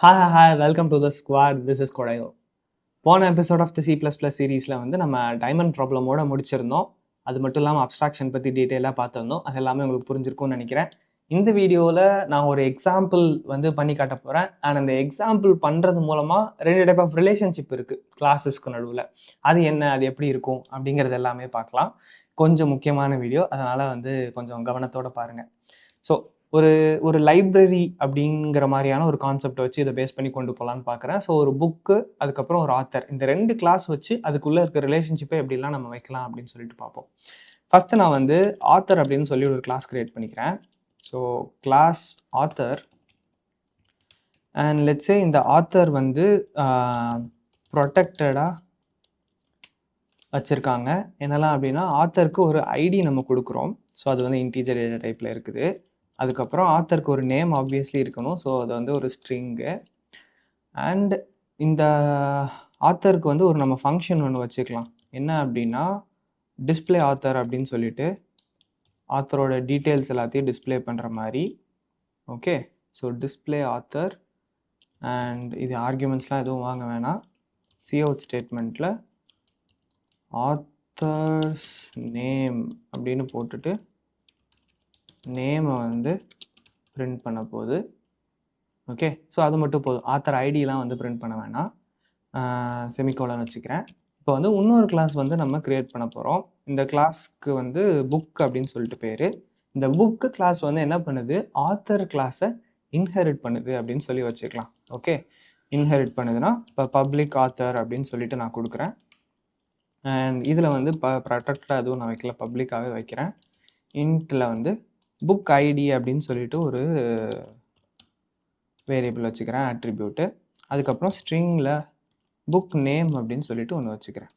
Hi, welcome to the squad. This is Kodayo. போன episode of the C++ சீரீஸில் வந்து நம்ம டைமண்ட் ப்ராப்ளமோட முடிச்சிருந்தோம். அது மட்டும் இல்லாமல் அப்ஸ்ட்ராக்ஷன் பற்றி டீட்டெயிலாக பார்த்துருந்தோம். அது எல்லாமே உங்களுக்கு புரிஞ்சிருக்கும்னு நினைக்கிறேன். இந்த வீடியோவில் நான் ஒரு எக்ஸாம்பிள் வந்து பண்ணி காட்ட போகிறேன். அண்ட் அந்த எக்ஸாம்பிள் பண்ணுறது மூலமாக 2 டைப் ஆஃப் ரிலேஷன்ஷிப் இருக்குது கிளாஸஸ்க்கு நடுவில். அது என்ன, அது எப்படி இருக்கும் அப்படிங்கிறது எல்லாமே பார்க்கலாம். கொஞ்சம் முக்கியமான வீடியோ, அதனால் வந்து கொஞ்சம் கவனத்தோடு பாருங்கள். ஸோ ஒரு லைப்ரரி அப்படிங்கிற மாதிரியான ஒரு கான்செப்ட் வச்சு இதை பேஸ் பண்ணி கொண்டு போகலான்னு பார்க்குறேன். ஸோ ஒரு புக்கு, அதுக்கப்புறம் ஒரு ஆத்தர், இந்த 2 கிளாஸ் வச்சு அதுக்குள்ளே இருக்க ரிலேஷன்ஷிப்பை எப்படிலாம் நம்ம வைக்கலாம் அப்படின்னு சொல்லிட்டு பார்ப்போம். ஃபஸ்ட்டு நான் வந்து ஆத்தர் அப்படின்னு சொல்லி ஒரு கிளாஸ் கிரியேட் பண்ணிக்கிறேன். So class author and let's say இந்த ஆத்தர் வந்து ப்ரொடெக்டடாக வச்சுருக்காங்க. என்னெல்லாம் அப்படின்னா, ஆத்தருக்கு ஒரு ஐடி நம்ம கொடுக்குறோம். ஸோ அது வந்து இன்டீஜர் டேட்டா டைப்பில் இருக்குது. அதுக்கப்புறம் ஆத்தருக்கு ஒரு நேம் ஆப்வியஸ்லி இருக்கணும். ஸோ அது வந்து ஒரு ஸ்ட்ரிங்கு. அண்ட் இந்த ஆத்தருக்கு வந்து ஒரு நம்ம ஃபங்க்ஷன் ஒன்று வச்சுக்கலாம். என்ன அப்படின்னா, டிஸ்பிளே ஆத்தர் அப்படின்னு சொல்லிட்டு ஆத்தரோட டீட்டெயில்ஸ் எல்லாத்தையும் டிஸ்பிளே பண்ணுற மாதிரி. Okay, so display author and இது ஆர்குமெண்ட்ஸ்லாம் எதுவும் வாங்க வேணாம். cout ஸ்டேட்மெண்ட்டில் ஆத்தர்ஸ் நேம் அப்படின்னு போட்டுட்டு நேமை வந்து பிரிண்ட் பண்ண போகுது. ஓகே, ஸோ அது மட்டும் போதும். ஆத்தர் ஐடியெலாம் வந்து பிரிண்ட் பண்ண வேணாம். செமிகோலன் வச்சுக்கிறேன். இப்போ வந்து இன்னொரு கிளாஸ் வந்து நம்ம க்ரியேட் பண்ண போகிறோம். இந்த கிளாஸ்க்கு வந்து புக் அப்படின்னு சொல்லிட்டு பேர். இந்த புக்கு கிளாஸ் வந்து என்ன பண்ணுது, ஆத்தர் கிளாஸை இன்ஹெரிட் பண்ணுது அப்படின்னு சொல்லி வச்சுக்கலாம். ஓகே, இன்ஹெரிட் பண்ணுதுன்னா இப்போ பப்ளிக் ஆத்தர் அப்படின்னு சொல்லிட்டு நான் கொடுக்குறேன். அண்ட் இதில் வந்து ப்ரொடெக்டாக எதுவும் நான் வைக்கல, பப்ளிக்காகவே வைக்கிறேன். இன்ட்டில் வந்து புக் ஐடி அப்படின்னு சொல்லிட்டு ஒரு வேரியபிள் வச்சுக்கிறேன், அட்ரிபியூட்டு. அதுக்கப்புறம் ஸ்ட்ரிங்கில் புக் நேம் அப்படின்னு சொல்லிட்டு ஒன்று வச்சுக்கிறேன்.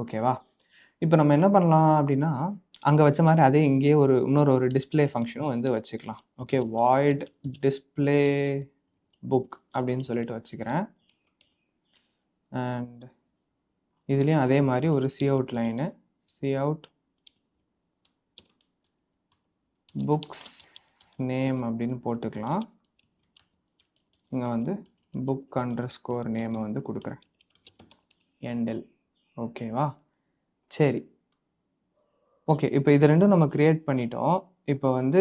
ஓகேவா? இப்போ நம்ம என்ன பண்ணலாம் அப்படின்னா, அங்கே வச்ச மாதிரி அதே இங்கேயே இன்னொரு டிஸ்பிளே ஃபங்க்ஷனும் வந்து வச்சுக்கலாம். ஓகே, வாய்ட் டிஸ்பிளே புக் அப்படின்னு சொல்லிட்டு வச்சுக்கிறேன். அண்ட் இதுலேயும் அதே மாதிரி ஒரு cout line, cout books name அப்படின்னு போட்டுக்கலாம். இங்கே வந்து புக் அண்டர்ஸ்கோர் நேமை வந்து கொடுக்குறேன், என்டெல். ஓகேவா? சரி, ஓகே. இப்போ இது ரெண்டும் நம்ம க்ரியேட் பண்ணிட்டோம். இப்போ வந்து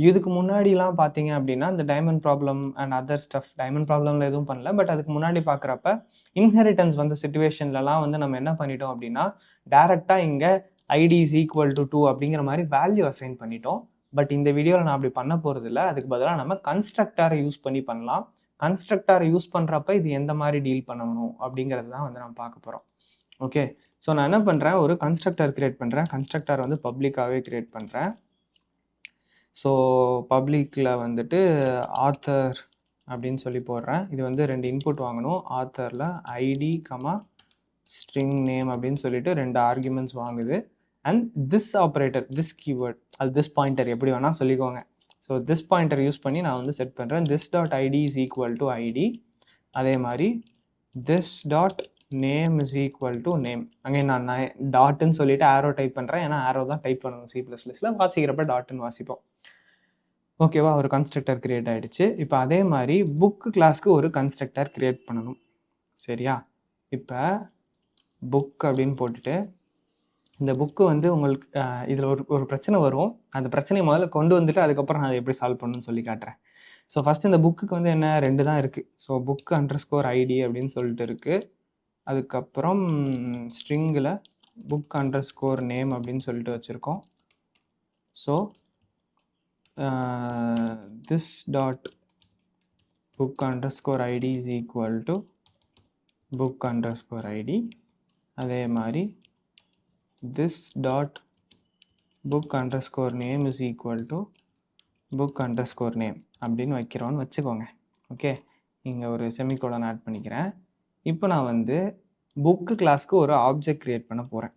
இதுக்கு முன்னாடிலாம் பார்த்தீங்க அப்படின்னா, இந்த diamond problem and other stuff, diamond ப்ராப்ளமில் எதுவும் பண்ணல. பட் அதுக்கு முன்னாடி பார்க்குறப்ப இன்ஹெரிட்டன்ஸ் வந்து சிச்சுவேஷன்லலாம் வந்து நம்ம என்ன பண்ணிட்டோம் அப்படின்னா, டேரெக்டாக இங்கே ஐடி இஸ் ஈக்குவல் டு 2 அப்படிங்கிற மாதிரி வேல்யூ அசைன் பண்ணிட்டோம். பட் இந்த வீடியோவில் நான் அப்படி பண்ண போகிறதில்ல. அதுக்கு பதிலாக நம்ம கன்ஸ்ட்ரக்டாரை யூஸ் பண்ணி பண்ணலாம். கன்ஸ்ட்ரக்டாரை யூஸ் பண்ணுறப்ப இது எந்த மாதிரி டீல் பண்ணணும் அப்படிங்கிறது தான் வந்து நம்ம பார்க்க போகிறோம். ஓகே, ஸோ நான் என்ன பண்ணுறேன், ஒரு கன்ஸ்ட்ரக்டர் க்ரியேட் பண்ணுறேன். கன்ஸ்ட்ரக்டர் வந்து பப்ளிக்காகவே க்ரியேட் பண்ணுறேன். ஸோ பப்ளிக்கில் வந்துட்டு ஆத்தர் அப்படின்னு சொல்லி போடுறேன். இது வந்து 2 இன்புட் வாங்கணும். ஆத்தரில் ஐடி ஸ்ட்ரிங் நேம் அப்படின்னு சொல்லிட்டு 2 ஆர்குமெண்ட்ஸ் வாங்குது. And this operator, this keyword, அது திஸ் பாயிண்டர் எப்படி வேணால் சொல்லிக்கோங்க. ஸோ திஸ் பாயிண்டர் யூஸ் பண்ணி நான் வந்து செட் பண்ணுறேன். This dot ID is equal to ID. அதே மாதிரி this dot name is equal to name. அங்கே நான் டாட்டுன்னு சொல்லிட்டு ஆரோ டைப் பண்ணுறேன். ஏன்னா ஆரோ தான் டைப் பண்ணணும் C++ல. வாசிக்கிறப்ப டாட்டுன்னு வாசிப்போம். ஓகேவா? ஒரு கன்ஸ்ட்ரக்டர் கிரியேட் ஆகிடுச்சு. இப்போ அதே மாதிரி புக்கு கிளாஸ்க்கு ஒரு கன்ஸ்ட்ரக்டர் கிரியேட் பண்ணணும். சரியா? இப்போ புக் அப்படின்னு போட்டுட்டு இந்த புக்கு வந்து உங்களுக்கு இதில் ஒரு பிரச்சனை வரும். அந்த பிரச்சனையை முதல்ல கொண்டு வந்துட்டு அதுக்கப்புறம் நான் அதை எப்படி சால்வ் பண்ணணும்னு சொல்லி காட்டுறேன். ஸோ ஃபஸ்ட் இந்த புக்குக்கு வந்து என்ன 2 தான் இருக்குது. ஸோ புக் அண்டர்ஸ்கோர் ஐடி அப்படின்னு சொல்லிட்டு இருக்குது. அதுக்கப்புறம் ஸ்ட்ரிங்கில் புக் அண்டர்ஸ்கோர் நேம் அப்படின்னு சொல்லிட்டு வச்சுருக்கோம். So this dot book underscore ID is equal to book underscore ID. அதே மாதிரி this dot book underscore name is equal to book underscore name அப்படின்னு வைக்கிறோன்னு வச்சுக்கோங்க. ஓகே, இங்கே ஒரு செமிகோலன் ஆட் பண்ணிக்கிறேன். இப்போ நான் வந்து புக்கு கிளாஸ்க்கு ஒரு ஆப்ஜெக்ட் க்ரியேட் பண்ண போகிறேன்.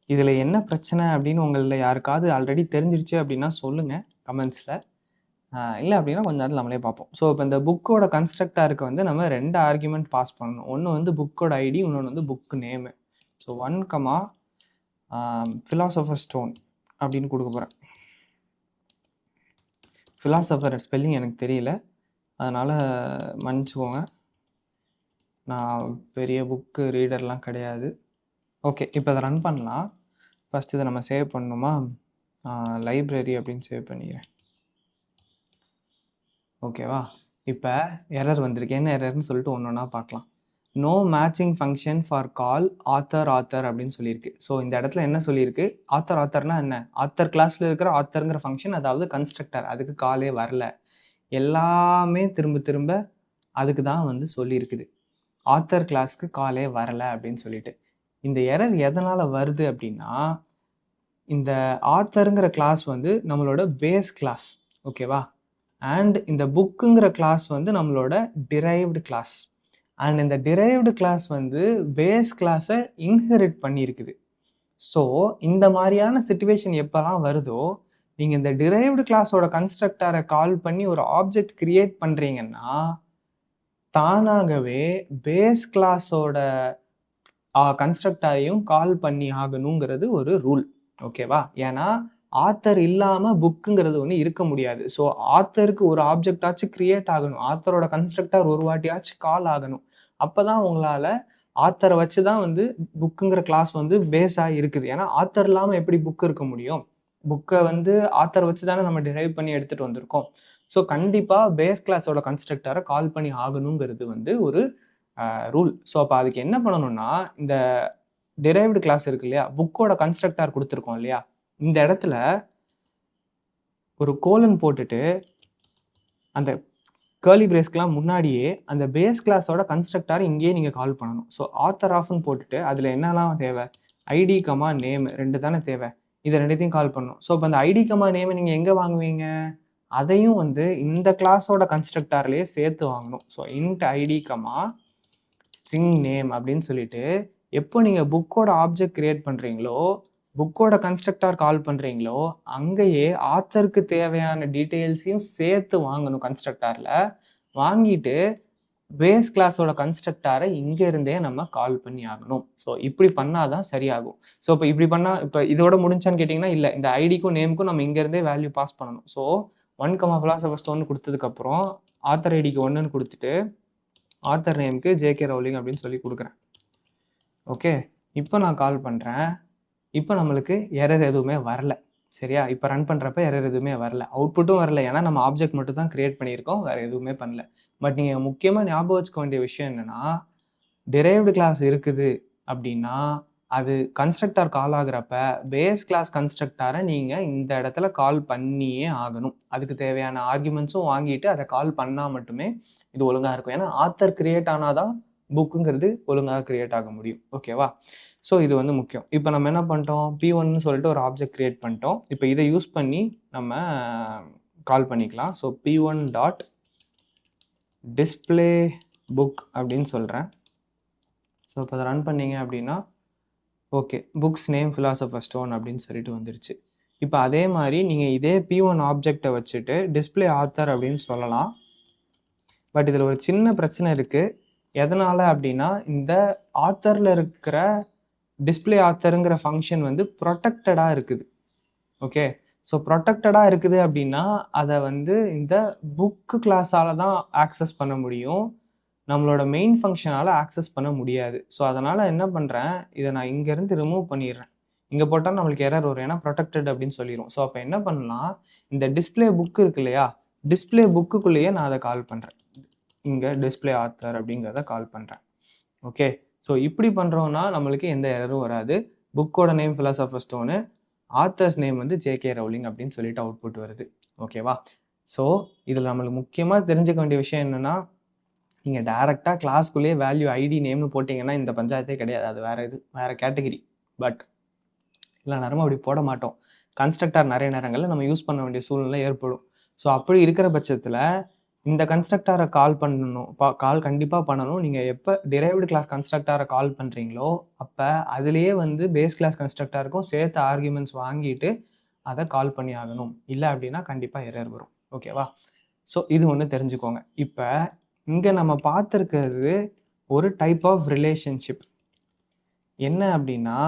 இதில் என்ன பிரச்சனை அப்படின்னு உங்களில் யாருக்காவது ஆல்ரெடி தெரிஞ்சிருச்சு அப்படின்னா சொல்லுங்கள் கமெண்ட்ஸில். இல்லை அப்படின்னா கொஞ்சம் நேரம் நம்மளே பார்ப்போம். ஸோ இப்போ இந்த புக்கோட கன்ஸ்ட்ரக்டாருக்கு வந்து நம்ம 2 ஆர்குமெண்ட் பாஸ் பண்ணணும். ஒன்று வந்து புக்கோட ஐடி, இன்னொன்று வந்து book name. So 1, philosopher stone அப்படின்னு கொடுக்க போகிறேன். ஃபிலாசபர் ஸ்பெல்லிங் எனக்கு தெரியல, அதனால் மன்னிச்சுக்கோங்க. நான் பெரிய புக்கு ரீடர்லாம் கிடையாது. ஓகே, இப்போ இதை ரன் பண்ணலாம். ஃபஸ்ட் இதை நம்ம சேவ் பண்ணணுமா? லைப்ரரி அப்படின்னு சேவ் பண்ணிக்கிறேன். ஓகேவா? இப்போ எரர் வந்திருக்கு. என்ன எரர்னு சொல்லிட்டு ஒன்று ஒன்றா பார்க்கலாம். No matching function for call author அப்படின்னு சொல்லியிருக்கு. ஸோ இந்த இடத்துல என்ன சொல்லியிருக்கு? ஆத்தர்னா என்ன? ஆத்தர் கிளாஸில் இருக்கிற ஆத்தருங்கிற ஃபங்க்ஷன், அதாவது கன்ஸ்ட்ரக்டர், அதுக்கு காலே வரல. எல்லாமே திரும்ப திரும்ப அதுக்கு தான் வந்து சொல்லியிருக்குது. ஆத்தர் கிளாஸ்க்கு காலே வரல அப்படின்னு சொல்லிட்டு. இந்த எரர் எதனால் வருது அப்படின்னா, இந்த ஆத்தருங்கிற கிளாஸ் வந்து நம்மளோட பேஸ் கிளாஸ். ஓகேவா? அண்ட் இந்த புக்குங்கிற கிளாஸ் வந்து நம்மளோட டிரைவ்டு கிளாஸ். அண்ட் இந்த டிரைவ்டு கிளாஸ் வந்து பேஸ் கிளாஸை இன்ஹெரிட் பண்ணியிருக்குது. ஸோ இந்த மாதிரியான சிச்சுவேஷன் எப்போலாம் வருதோ, நீங்கள் இந்த டிரைவ்டு கிளாஸோட கன்ஸ்ட்ரக்டரை கால் பண்ணி ஒரு ஆப்ஜெக்ட் கிரியேட் பண்ணுறீங்கன்னா, தானாகவே பேஸ் கிளாஸோட கன்ஸ்ட்ரக்டரையும் கால் பண்ணி ஆகணுங்கிறது ஒரு ரூல். ஓகேவா? ஏன்னா ஆத்தர் இல்லாமல் புக்குங்கிறது ஒன்று இருக்க முடியாது. ஸோ ஆத்தருக்கு ஒரு ஆப்ஜெக்டாச்சும் கிரியேட் ஆகணும். ஆத்தரோட கன்ஸ்ட்ரக்டர் ஒரு வாட்டியாச்சும் கால் ஆகணும். அப்போ தான் உங்களால் ஆத்தரை வச்சு தான் வந்து புக்குங்கிற கிளாஸ் வந்து பேஸாக இருக்குது. ஏன்னா ஆத்தர் இல்லாமல் எப்படி புக்கு இருக்க முடியும்? புக்கை வந்து ஆத்தரை வச்சு தானே நம்ம டிரைவ் பண்ணி எடுத்துகிட்டு வந்திருக்கோம். ஸோ கண்டிப்பாக பேஸ் கிளாஸோட கன்ஸ்ட்ரக்டரை கால் பண்ணி ஆகணுங்கிறது வந்து ஒரு ரூல். ஸோ அப்போ அதுக்கு என்ன பண்ணணும்னா, இந்த டிரைவ்டு கிளாஸ் இருக்கு இல்லையா, புக்கோட கன்ஸ்ட்ரக்டர் கொடுத்துருக்கோம் இல்லையா, இந்த இடத்துல ஒரு கோலன் போட்டுட்டு அந்த கர்லி பிரேஸ்க்கெலாம் முன்னாடியே அந்த பேஸ் கிளாஸோட கன்ஸ்ட்ரக்டர் இங்கேயே நீங்கள் கால் பண்ணணும். ஸோ ஆத்தர் ஆஃப்னு போட்டுட்டு அதில் என்னெல்லாம் தேவை? ஐடி கமா நேம் 2 தானே தேவை. இதை 2த்தையும் கால் பண்ணணும். ஸோ இப்போ அந்த ஐடி கமா நேமை நீங்கள் எங்கே வாங்குவீங்க? அதையும் வந்து இந்த கிளாஸோட கன்ஸ்ட்ரக்டர்லேயே சேர்த்து வாங்கணும். So int ID comma string name அப்படின்னு சொல்லிட்டு எப்போ நீங்கள் புக்கோட ஆப்ஜெக்ட் கிரியேட் பண்ணுறீங்களோ, புக்கோட கன்ஸ்ட்ரக்டர் கால் பண்ணுறீங்களோ, அங்கேயே ஆத்தருக்கு தேவையான டீட்டெயில்ஸையும் சேர்த்து வாங்கணும் கன்ஸ்ட்ரக்டரில். வாங்கிட்டு பேஸ் கிளாஸோட கன்ஸ்ட்ரக்டரை இங்கே இருந்தே நம்ம கால் பண்ணி ஆகணும். ஸோ இப்படி பண்ணால் தான் சரியாகும். ஸோ இப்போ இப்படி பண்ணால் இப்போ இதோட முடிஞ்சான்னு கேட்டிங்கன்னா இல்லை, இந்த ஐடிக்கும் நேமுக்கும் நம்ம இங்கேருந்தே வேல்யூ பாஸ் பண்ணணும். ஸோ 1, ஃபிலாசபர் ஸ்டோன் கொடுத்ததுக்கப்புறம் ஆத்தர் ஐடிக்கு 1ன்னு கொடுத்துட்டு ஆத்தர் நேமுக்கு ஜேகே ரவுலிங் அப்படின்னு சொல்லி கொடுக்குறேன். ஓகே, இப்போ நான் கால் பண்ணுறேன். இப்போ நம்மளுக்கு எரர் எதுவுமே வரல. சரியா? இப்போ ரன் பண்ணுறப்ப எரர் எதுவுமே வரல, அவுட்புட்டும் வரல. ஏன்னா நம்ம ஆப்ஜெக்ட் மட்டும் தான் கிரியேட் பண்ணியிருக்கோம், வேறு எதுவுமே பண்ணல. பட் நீங்கள் முக்கியமாக ஞாபகம் வச்சுக்க வேண்டிய விஷயம் என்னென்னா, டிரைவ்டு கிளாஸ் இருக்குது அப்படின்னா அது கன்ஸ்ட்ரக்டர் கால் ஆகுறப்ப பேஸ் கிளாஸ் கன்ஸ்ட்ரக்டரை நீங்கள் இந்த இடத்துல கால் பண்ணியே ஆகணும். அதுக்கு தேவையான ஆர்குமெண்ட்ஸும் வாங்கிட்டு அதை கால் பண்ணால் மட்டுமே இது ஒழுங்காக இருக்கும். ஏன்னா ஆத்தர் கிரியேட் ஆனால் தான் புக்குங்கிறது ஒழுங்காக கிரியேட் ஆக முடியும். ஓகேவா? ஸோ இது வந்து முக்கியம். இப்போ நம்ம என்ன பண்ணிட்டோம்? P1ன்னு சொல்லிட்டு ஒரு ஆப்ஜெக்ட் கிரியேட் பண்ணிட்டோம். இப்போ இதை யூஸ் பண்ணி நம்ம கால் பண்ணிக்கலாம். So P1 dot display book அப்படின்னு சொல்கிறேன். ஸோ இப்போ அதை ரன் பண்ணிங்க அப்படின்னா okay, books name philosopher stone அப்படின்னு சொல்லிட்டு வந்துருச்சு. இப்போ அதே மாதிரி நீங்கள் இதே P1 ஆப்ஜெக்டை வச்சுட்டு டிஸ்பிளே ஆத்தர் அப்படின்னு சொல்லலாம். பட் இதில் ஒரு சின்ன பிரச்சனை இருக்குது. எதனால் அப்படின்னா, இந்த ஆத்தரில் இருக்கிற டிஸ்பிளே ஆத்தருங்கிற ஃபங்க்ஷன் வந்து ப்ரொடெக்டடாக இருக்குது. ஓகே, ஸோ ப்ரொடெக்டடாக இருக்குது அப்படின்னா அதை வந்து இந்த புக்கு கிளாஸால் தான் ஆக்சஸ் பண்ண முடியும், நம்மளோட மெயின் ஃபங்க்ஷனால் ஆக்சஸ் பண்ண முடியாது. ஸோ அதனால் என்ன பண்ணுறேன், இதை நான் இங்கேருந்து ரிமூவ் பண்ணிடுறேன். இங்கே போட்டால் நம்மளுக்கு எரர் வரும், ஏன்னா ப்ரொடெக்டட் அப்படின்னு சொல்லிடும். ஸோ அப்போ என்ன பண்ணலாம், இந்த டிஸ்பிளே புக்கு இருக்கு இல்லையா, டிஸ்பிளே புக்குக்குள்ளேயே நான் அதை கால் பண்ணுறேன். இங்கே டிஸ்பிளே ஆத்தர் அப்படிங்கிறத கால் பண்ணுறேன். ஓகே, ஸோ இப்படி பண்ணுறோன்னா நம்மளுக்கு எந்த எரரும் வராது. புக்கோட name philosopher stone, authors name வந்து ஜேகே ரவுலிங் அப்படின்னு சொல்லிட்டு அவுட்புட் வருது. ஓகேவா? ஸோ இதில் நம்மளுக்கு முக்கியமாக தெரிஞ்சுக்க வேண்டிய விஷயம் என்னென்னா, நீங்கள் டேரெக்டாக கிளாஸ்க்குள்ளேயே வேல்யூ ஐடி நேம்னு போட்டிங்கன்னா இந்த பஞ்சாயத்தே கிடையாது. அது வேறு இது, வேறு கேட்டகிரி. பட் இல்லை நேரமும் அப்படி போட மாட்டோம். கன்ஸ்ட்ரக்டர் நிறைய நேரங்களில் நம்ம யூஸ் பண்ண வேண்டிய சூழ்நிலை ஏற்படும். ஸோ அப்படி இருக்கிற பட்சத்தில் இந்த கன்ஸ்ட்ரக்டரை கால் பண்ணணும், கால் கண்டிப்பாக பண்ணணும். நீங்கள் எப்போ டிரைவ்டு கிளாஸ் கன்ஸ்ட்ரக்டரை கால் பண்ணுறீங்களோ அப்போ அதுலேயே வந்து பேஸ் கிளாஸ் கன்ஸ்ட்ரக்டருக்கும் சேர்த்து ஆர்குமெண்ட்ஸ் வாங்கிட்டு அதை கால் பண்ணி ஆகணும். இல்லை அப்படின்னா கண்டிப்பாக எரர் வரும். ஓகேவா? ஸோ இது ஒன்று தெரிஞ்சுக்கோங்க. இப்போ இங்கே நம்ம பார்த்துருக்கிறது ஒரு டைப் ஆஃப் ரிலேஷன்ஷிப். என்ன அப்படின்னா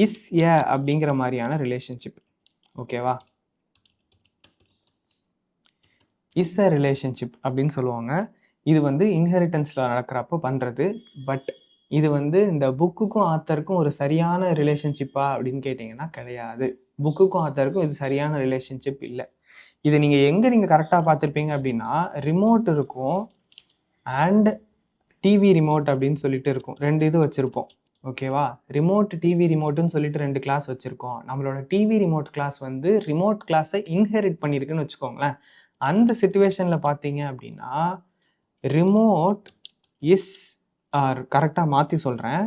இஸ் ஏ அப்படிங்கிற மாதிரியான ரிலேஷன்ஷிப். ஓகேவா? இஸ் அ ரிலேஷன்ஷிப் அப்படின்னு சொல்லுவாங்க. இது வந்து இன்ஹெரிட்டன்ஸில் நடக்கிறப்போ பண்ணுறது. பட் இது வந்து இந்த புக்குக்கும் ஆத்தருக்கும் ஒரு சரியான ரிலேஷன்ஷிப்பா அப்படின்னு கேட்டிங்கன்னா கிடையாது. புக்குக்கும் ஆத்தருக்கும் இது சரியான ரிலேஷன்ஷிப் இல்லை. இதை நீங்கள் எங்கே நீங்கள் கரெக்டாக பார்த்துருப்பீங்க அப்படின்னா, ரிமோட் இருக்கும் அண்ட் டிவி ரிமோட் அப்படின்னு சொல்லிட்டு இருக்கும். 2 இது வச்சுருப்போம். ஓகேவா? ரிமோட், டிவி ரிமோட்டுன்னு சொல்லிட்டு 2 கிளாஸ் வச்சுருக்கோம். நம்மளோட டிவி ரிமோட் கிளாஸ் வந்து ரிமோட் கிளாஸை இன்ஹெரிட் பண்ணியிருக்குன்னு வச்சுக்கோங்களேன். அந்த சிச்சுவேஷனில் பார்த்தீங்க அப்படின்னா ரிமோட் இஸ் ஆர் கரெக்டாக மாற்றி சொல்கிறேன்.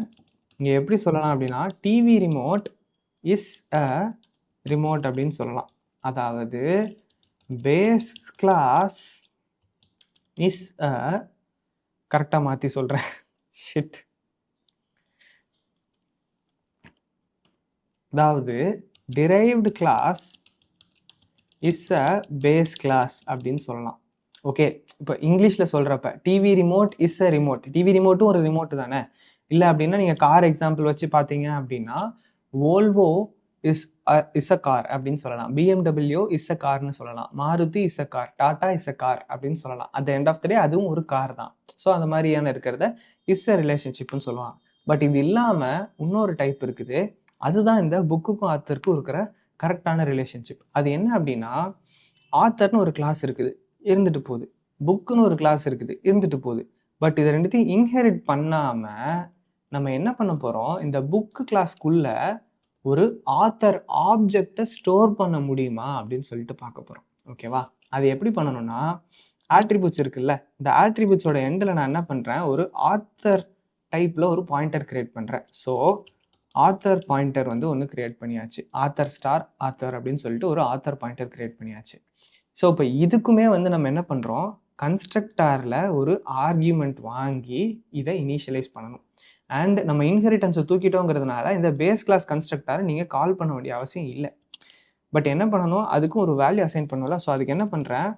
இங்கே எப்படி சொல்லலாம் அப்படின்னா TV remote is a remote அப்படின்னு சொல்லலாம். அதாவது பேஸ் கிளாஸ் இஸ் அ கரெக்டாக மாற்றி சொல்கிறேன். ஷிட். அதாவது derived class is a base class அப்படின்னு சொல்லலாம். ஓகே, இப்போ இங்கிலீஷில் சொல்கிறப்ப TV remote is a remote. TV ரிமோட்டும் ஒரு ரிமோட் தானே. இல்லை அப்படின்னா நீங்கள் கார் எக்ஸாம்பிள் வச்சு பார்த்தீங்க அப்படின்னா வோல்வோ இஸ் அ கார் அப்படின்னு சொல்லலாம். BMW இஸ் அ கார்னு சொல்லலாம். Maruti is a car, Tata is a car அப்படின்னு சொல்லலாம். At the end of the day அதுவும் ஒரு கார் தான். ஸோ அந்த மாதிரியான இருக்கிறத இஸ் அ ரிலேஷன்ஷிப்னு சொல்லுவாங்க. பட் இது இல்லாமல் இன்னொரு டைப் இருக்குது. அதுதான் இந்த புக்குக்கும் ஆத்தருக்கும் இருக்கிற கரெக்டான ரிலேஷன்ஷிப். அது என்ன அப்படின்னா, ஆத்தர்னு ஒரு கிளாஸ் இருக்குது, இருந்துட்டு போகுது. புக்குன்னு ஒரு கிளாஸ் இருக்குது, இருந்துட்டு போகுது. பட் இது ரெண்டுத்தையும் இன்ஹெரிட் பண்ணாமல் நம்ம என்ன பண்ண போகிறோம், இந்த புக்கு கிளாஸ்க்குள்ள ஒரு ஆத்தர் ஆப்ஜெக்டை ஸ்டோர் பண்ண முடியுமா அப்படின்னு சொல்லிட்டு பார்க்க போகிறோம். ஓகேவா? அது எப்படி பண்ணணும்னா, ஆட்ரிபியூட்ஸ் இருக்குல்ல, இந்த ஆட்ரிபியூட்ஸோட எண்டில் நான் என்ன பண்ணுறேன், ஒரு ஆத்தர் டைப்பில் ஒரு பாயிண்டர் கிரியேட் பண்ணுறேன். ஸோ ஆத்தர் பாயிண்டர் வந்து ஒன்று கிரியேட் பண்ணியாச்சு. ஆத்தர் ஸ்டார் ஆத்தர் அப்படின்னு சொல்லிட்டு ஒரு ஆத்தர் பாயிண்டர் கிரியேட் பண்ணியாச்சு. ஸோ இப்போ இதுக்குமே வந்து நம்ம என்ன பண்ணுறோம், கன்ஸ்ட்ரக்டாரில் ஒரு ஆர்கியூமெண்ட் வாங்கி இதை இனிஷியலைஸ் பண்ணணும். அண்ட் நம்ம இன்ஹெரிட்டன்ஸை தூக்கிட்டோங்கிறதுனால இந்த பேஸ் கிளாஸ் கன்ஸ்ட்ரக்டாரை நீங்கள் கால் பண்ண வேண்டிய அவசியம் இல்லை. பட் என்ன பண்ணணும், அதுக்கும் ஒரு வேல்யூ அசைன் பண்ணல. ஸோ அதுக்கு என்ன பண்ணுறேன்,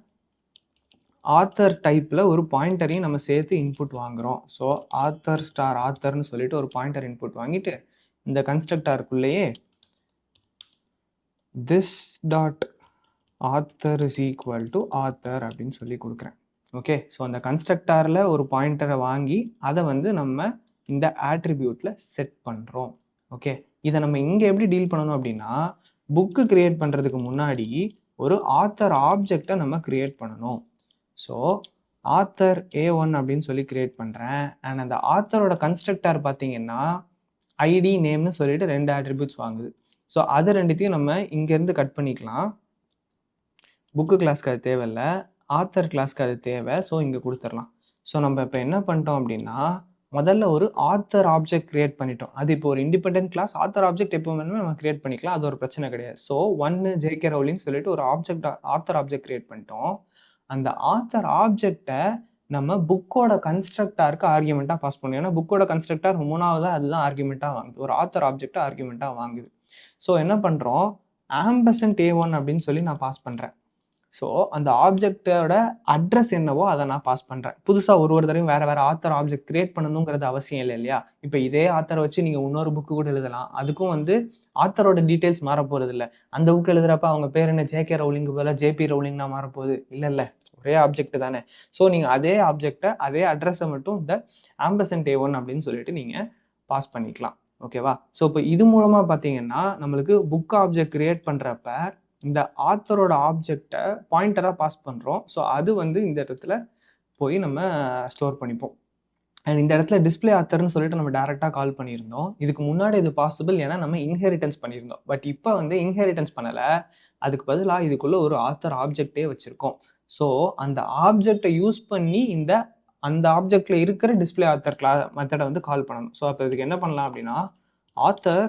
ஆத்தர் டைப்பில் ஒரு பாயிண்டரையும் நம்ம சேர்த்து இன்புட் வாங்குகிறோம். ஸோ ஆத்தர் ஸ்டார் ஆத்தர்னு சொல்லிட்டு ஒரு பாயிண்டர் இன்புட் வாங்கிட்டு இந்த கன்ஸ்ட்ரக்டாருக்குள்ளேயே this dot author is equal to author அப்படின்னு சொல்லி கொடுக்குறேன். ஓகே, ஸோ அந்த கன்ஸ்ட்ரக்டாரில் ஒரு பாயிண்டரை வாங்கி அதை வந்து நம்ம இந்த ஆட்ரிபியூட்டில் செட் பண்ணுறோம். ஓகே, இதை நம்ம இங்கே எப்படி டீல் பண்ணணும் அப்படின்னா, புக்கு கிரியேட் பண்ணுறதுக்கு முன்னாடி ஒரு ஆத்தர் ஆப்ஜெக்டை நம்ம கிரியேட் பண்ணணும். ஸோ ஆத்தர் A1 அப்படின்னு சொல்லி கிரியேட் பண்ணுறேன். அண்ட் அந்த ஆத்தரோட கன்ஸ்ட்ரக்டார் பார்த்தீங்கன்னா ஐடி நேம்னு சொல்லிட்டு 2 ஆட்ரிபியூட்ஸ் வாங்குது. ஸோ அது ரெண்டுத்தையும் நம்ம இங்கேருந்து கட் பண்ணிக்கலாம். புக்கு கிளாஸ்க்கு அது தேவையில்லை, ஆத்தர் கிளாஸ்க்கு அது தேவை. ஸோ இங்கே கொடுத்துடலாம். ஸோ நம்ம இப்போ என்ன பண்ணிட்டோம் அப்படின்னா, முதல்ல ஒரு ஆத்தர் ஆப்ஜெக்ட் கிரியேட் பண்ணிட்டோம். அது இப்போ ஒரு இண்டிபெண்டன்ட் கிளாஸ். ஆத்தர் ஆப்ஜெக்ட் எப்போ வேணுமோ நம்ம கிரியேட் பண்ணிக்கலாம், அது ஒரு பிரச்சனை கிடையாது. ஸோ 1 JK Rowling சொல்லிட்டு ஒரு ஆத்தர் ஆப்ஜெக்ட் கிரியேட் பண்ணிட்டோம். அந்த ஆத்தர் ஆப்ஜெக்டை நம்ம புக்கோட கன்ஸ்ட்ரக்டாருக்கு ஆர்கியூமெண்ட்டாக பாஸ் பண்ணணும். ஏன்னா புக்கோட கன்ஸ்ட்ரக்டார் 3வது அதுதான் ஆர்கியூமெண்ட்டாக வாங்குது, ஒரு ஆத்தர் ஆப்ஜெக்டை ஆர்கியூமெண்ட்டாக வாங்குது. ஸோ என்ன பண்ணுறோம், ஆம்பர்சன்ட் A1 அப்படின்னு சொல்லி நான் பாஸ் பண்ணுறேன். ஸோ அந்த ஆப்ஜெக்டோட அட்ரஸ் என்னவோ அதை நான் பாஸ் பண்ணுறேன். புதுசாக ஒரு தடவையும் வேறு ஆத்தர் ஆப்ஜெக்ட் கிரியேட் பண்ணணுங்கிறது அவசியம் இல்லை இல்லையா? இப்போ இதே ஆத்தரை வச்சு நீங்கள் இன்னொரு புக்கு கூட எழுதலாம். அதுக்கும் வந்து ஆத்தரோட டீட்டெயில்ஸ் மாற போகிறது இல்லை. அந்த புக்கு எழுதுறப்ப அவங்க பேர் என்ன JK Rowling போல JP Rowling நான் மாறப்போகுது இல்லை, ஒரே ஆப்ஜெக்ட் தானே. ஸோ நீங்கள் அதே ஆப்ஜெக்டை அதே அட்ரஸை மட்டும் இந்த ஆம்பர்சன்ட் A1 அப்படின்னு சொல்லிட்டு நீங்கள் பாஸ் பண்ணிக்கலாம். ஓகேவா? ஸோ இப்போ இது மூலமாக பார்த்தீங்கன்னா நம்மளுக்கு புக் ஆப்ஜெக்ட் கிரியேட் பண்ணுறப்ப இந்த ஆத்தரோட ஆப்ஜெக்டை பாயிண்டராக பாஸ் பண்ணுறோம். ஸோ அது வந்து இந்த இடத்துல போய் நம்ம ஸ்டோர் பண்ணிப்போம். அண்ட் இந்த இடத்துல டிஸ்பிளே ஆத்தர்னு சொல்லிட்டு நம்ம டேரெக்டாக கால் பண்ணியிருந்தோம். இதுக்கு முன்னாடி இது பாசிபிள், ஏன்னா நம்ம இன்ஹெரிட்டன்ஸ் பண்ணியிருந்தோம். பட் இப்போ வந்து இன்ஹெரிட்டன்ஸ் பண்ணலை, அதுக்கு பதிலாக இதுக்குள்ளே ஒரு ஆத்தர் ஆப்ஜெக்டே வச்சுருக்கோம். ஸோ அந்த ஆப்ஜெக்டை யூஸ் பண்ணி அந்த ஆப்ஜெக்டில் இருக்கிற டிஸ்பிளே ஆத்தர் மெத்தடை வந்து கால் பண்ணணும். ஸோ அப்போ இதுக்கு என்ன பண்ணலாம் அப்படின்னா, ஆத்தர்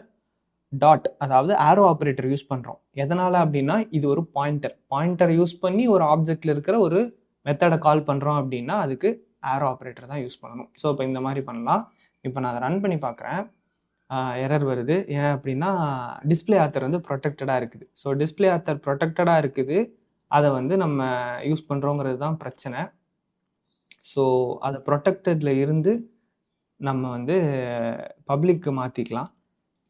டாட், அதாவது ஆரோ ஆப்ரேட்டர் யூஸ் பண்ணுறோம். எதனால் அப்படின்னா இது ஒரு பாயிண்டர் யூஸ் பண்ணி ஒரு ஆப்ஜெக்டில் இருக்கிற ஒரு மெத்தடை கால் பண்ணுறோம் அப்படின்னா அதுக்கு ஆரோ ஆப்ரேட்டர் தான் யூஸ் பண்ணணும். ஸோ இப்போ இந்த மாதிரி பண்ணலாம். இப்போ நான் அதை ரன் பண்ணி பார்க்குறேன், எரர் வருது. ஏன் அப்படின்னா டிஸ்பிளே ஆத்தர் வந்து ப்ரொடெக்டடாக இருக்குது. ஸோ டிஸ்பிளே ஆத்தர் ப்ரொடெக்டடாக இருக்குது, அதை வந்து நம்ம யூஸ் பண்ணுறோங்கிறது தான் பிரச்சனை. ஸோ அதை ப்ரொடெக்டடில் இருந்து நம்ம வந்து பப்ளிக்கு மாற்றிக்கலாம்.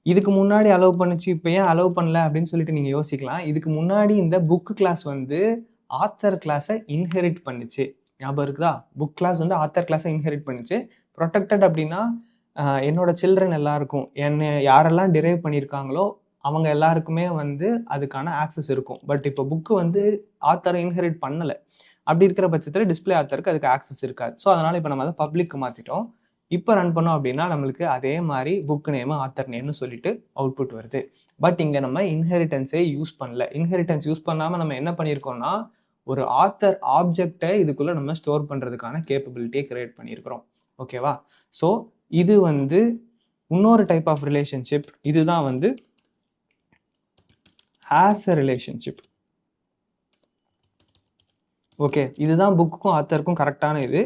இதுக்கு முன்னாடி அலோவ் பண்ணிச்சு, இப்போ ஏன் அலோவ் பண்ணல அப்படின்னு சொல்லிட்டு நீங்கள் யோசிக்கலாம். இதுக்கு முன்னாடி இந்த புக்கு கிளாஸ் வந்து ஆத்தர் கிளாஸை இன்ஹெரிட் பண்ணுச்சு. ஞாபகம் இருக்குதா? புக் கிளாஸ் வந்து ஆத்தர் கிளாஸை இன்ஹெரிட் பண்ணுச்சு. ப்ரொடெக்டட் அப்படின்னா என்னோட சில்ட்ரன் எல்லாருக்கும் என்னை யாரெல்லாம் டிரைவ் பண்ணியிருக்காங்களோ அவங்க எல்லாருக்குமே வந்து அதுக்கான ஆக்சஸ் இருக்கும். பட் இப்போ புக்கு வந்து ஆத்தரை இன்ஹெரிட் பண்ணலை. அப்படி இருக்கிற பட்சத்தில் டிஸ்பிளே ஆத்தருக்கு அதுக்கு ஆக்சஸ் இருக்காது. ஸோ அதனால் இப்போ நம்ம அதை பப்ளிக்கு மாற்றிட்டோம். இப்போ ரன் பண்ணோம் அப்படின்னா நம்மளுக்கு அதே மாதிரி புக் நேமு ஆத்தர் நேம்னு சொல்லிட்டு அவுட்புட் வருது. பட் இங்கே நம்ம இன்ஹெரிட்டன்ஸே யூஸ் பண்ணல. இன்ஹெரிட்டன்ஸ் யூஸ் பண்ணாமல் நம்ம என்ன பண்ணியிருக்கோம்னா ஒரு ஆத்தர் ஆப்ஜெக்டை இதுக்குள்ளே நம்ம ஸ்டோர் பண்ணுறதுக்கான கேப்பபிலிட்டியை கிரியேட் பண்ணியிருக்கிறோம். ஓகேவா? ஸோ இது வந்து இன்னொரு டைப் ஆஃப் ரிலேஷன்ஷிப். இதுதான் வந்து ஹேஸ் அ ரிலேஷன்ஷிப். ஓகே, இதுதான் புக்குக்கும் ஆத்தருக்கும் கரெக்டான இது.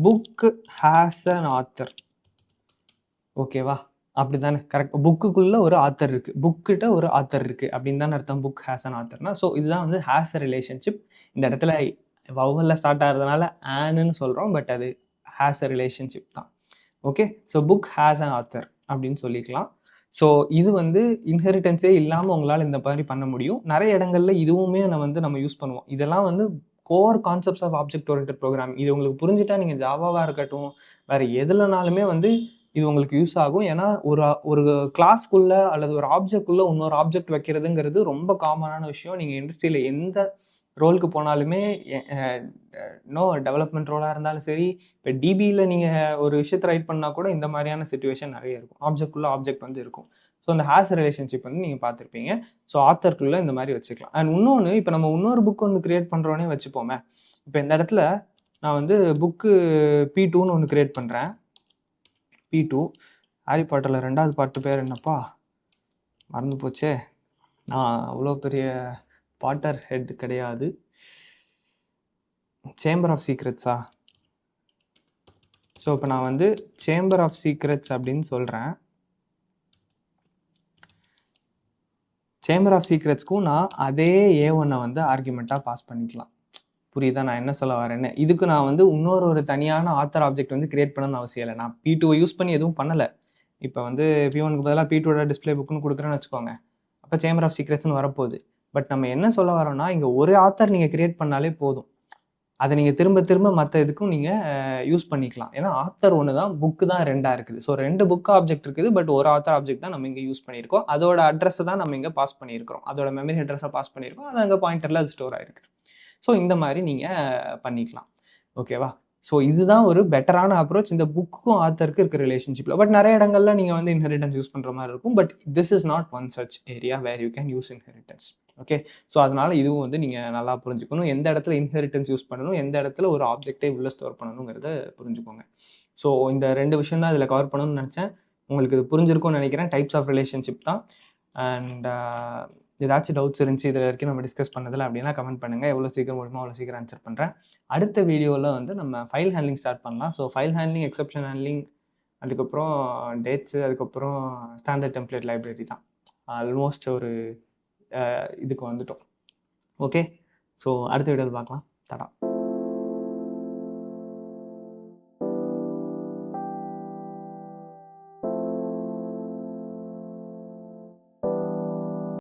Book has an author. ஓகேவா? அப்படி தானே? கரெக்ட். புக்குக்குள்ள ஒரு ஆத்தர் இருக்கு, புக்கிட்ட ஒரு ஆத்தர் இருக்கு அப்படின்னு தானே அர்த்தம் புக் ஹேஸ் அன் ஆத்தர்னா. ஸோ இதுதான் வந்து ஹேஸ் அ ரிலேஷன்ஷிப். இந்த இடத்துல வவல்ல ஸ்டார்ட் ஆகிறதுனால ஆன்னு சொல்கிறோம். பட் அது ஹேஸ் அ ரிலேஷன்ஷிப் தான். Okay, so book has an author அப்படின்னு சொல்லிக்கலாம். ஸோ இது வந்து இன்ஹெரிட்டன்ஸே இல்லாமல் உங்களால் இந்த மாதிரி பண்ண முடியும். நிறைய இடங்கள்ல இதுவுமே நம்ம யூஸ் பண்ணுவோம். இதெல்லாம் வந்து core concepts of object oriented programming. இது உங்களுக்கு புரிஞ்சுட்டா நீங்கள் ஜாவாவாக இருக்கட்டும் வேறு எதுலனாலுமே வந்து இது உங்களுக்கு யூஸ் ஆகும். ஏன்னா ஒரு கிளாஸ்க்குள்ளே அல்லது ஒரு ஆப்ஜெக்ட்குள்ளே இன்னொரு ஆப்ஜெக்ட் வைக்கிறதுங்கிறது ரொம்ப காமனான விஷயம். நீங்கள் இண்டஸ்ட்ரியில் எந்த ரோலுக்கு போனாலுமே டெவலப்மெண்ட் ரோலாக இருந்தாலும் சரி, இப்போ டிபியில் நீங்கள் ஒரு விஷயத்தை ரைட் பண்ணால் கூட இந்த மாதிரியான சிச்சுவேஷன் நிறைய இருக்கும். ஆப்ஜெக்ட்குள்ளே ஆப்ஜெக்ட் வந்து இருக்கும். ஸோ அந்த ஹேஸ் ரிலேஷன்ஷிப் வந்து நீங்கள் பார்த்துருப்பீங்க. ஸோ ஆத்தருக்குள்ளே இந்த மாதிரி வச்சுக்கலாம். அண்ட் இன்னொன்று, இப்போ நம்ம இன்னொரு புக் ஒன்று கிரியேட் பண்ணுறோன்னே வச்சுப்போமே. இப்போ இந்த இடத்துல நான் வந்து புக்கு P2ன்னு ஒன்று கிரியேட் பண்ணுறேன். P2 ஹாரி பாட்டரில் 2வது பார்ட்டு பேர் என்னப்பா மறந்து போச்சே. நான் அவ்வளோ பெரிய பாட்டர் ஹெட் கிடையாது. சேம்பர் ஆஃப் சீக்ரெட்ஸா? ஸோ இப்போ நான் வந்து சேம்பர் ஆஃப் சீக்ரெட்ஸ் அப்படின்னு சொல்கிறேன். சேம்பர் ஆஃப் சீக்ரெட்ஸ்க்கும் நான் அதே A1 வந்து ஆர்குமெண்ட்டாக பாஸ் பண்ணிக்கலாம். புரியுதா நான் என்ன சொல்ல வரேன்னு? இதுக்கு நான் வந்து இன்னொரு தனியான ஆத்தர் ஆப்ஜெக்ட் வந்து கிரியேட் பண்ணணும்னு அவசியம் இல்லை. நான் P2 யூஸ் பண்ணி எதுவும் பண்ணலை. இப்போ வந்து P1க்கு பதிலாக P2 டிஸ்பிளே புக்குன்னு கொடுக்குறேன்னு வச்சுக்கோங்க. அப்போ சேம்பர் ஆஃப் சீக்ரெட்ஸ்னு வரப்போகுது. பட் நம்ம என்ன சொல்ல வரோம்னா இங்கே ஒரு ஆத்தர் நீங்கள் கிரியேட் பண்ணாலே போதும். அதை நீங்கள் திரும்ப திரும்ப மற்ற இதுக்கும் நீங்கள் யூஸ் பண்ணிக்கலாம். ஏன்னா ஆத்தர் ஒன்று தான், புக்கு தான் 2ஆக இருக்குது. ஸோ 2 புக் ஆப்ஜெக்ட் இருக்குது. பட் ஒரு ஆத்தர் ஆப்ஜெக்ட் தான் நம்ம இங்கே யூஸ் பண்ணியிருக்கோம். அதோட அட்ரஸை தான் நம்ம இங்கே பாஸ் பண்ணியிருக்கிறோம். அதோட மெமரி அட்ரஸை பாஸ் பண்ணியிருக்கோம். அது அங்கே பாயிண்டரில் அது ஸ்டோர் ஆகிருக்குது. ஸோ இந்த மாதிரி நீங்கள் பண்ணிக்கலாம். ஓகேவா? ஸோ இதுதான் ஒரு பெட்டரான அப்ரோச் இந்த புக்கும் ஆத்தருக்கு இருக்க ரிலேஷன்ஷிப்பில். பட் நிறைய இடங்கள்ல நீங்கள் வந்து இன்ஹெரிட்டன்ஸ் யூஸ் பண்ணுற மாதிரி இருக்கும். But this is not one such area where you can use inheritance. Okay, so அதனால் இதுவும் வந்து நீங்கள் நல்லா புரிஞ்சுக்கணும். எந்த இடத்துல இன்ஹெரிட்டன்ஸ் யூஸ் பண்ணணும், எந்த இடத்துல ஒரு ஆப்ஜெக்டை உள்ளே ஸ்டோர் பண்ணணுங்கிறத புரிஞ்சுக்கோங்க. ஸோ இந்த 2 விஷயம் தான் இதில் கவர் பண்ணணும்னு நினச்சேன். உங்களுக்கு இது புரிஞ்சிருக்கும்னு நினைக்கிறேன். டைப்ஸ் ஆஃப் ரிலேஷன்ஷிப் தான். அண்ட் ஏதாச்சும் டவுட்ஸ் இருந்துச்சு இதில் வரைக்கும் நம்ம டிஸ்கஸ் பண்ணதில்லை அப்படின்னா கமெண்ட் பண்ணுங்கள். எவ்வளோ சீக்கிரம் முடியுமோ அவ்வளோ சீக்கிரம் ஆன்சர் பண்ணுறேன். அடுத்த வீடியோவில் வந்து நம்ம ஃபைல் ஹேண்ட்லிங் ஸ்டார்ட் பண்ணலாம். So file handling, exception handling, அதுக்கப்புறம் டேட்ஸு, அதுக்கப்புறம் ஸ்டாண்டர்ட் டெம்ப்ளேட் லைப்ரரி தான். ஆல்மோஸ்ட் ஒரு இதுக்கு வந்துட்டோம். ஓகே, ஸோ அடுத்த வீடியோவில் பார்க்கலாம். டாடா.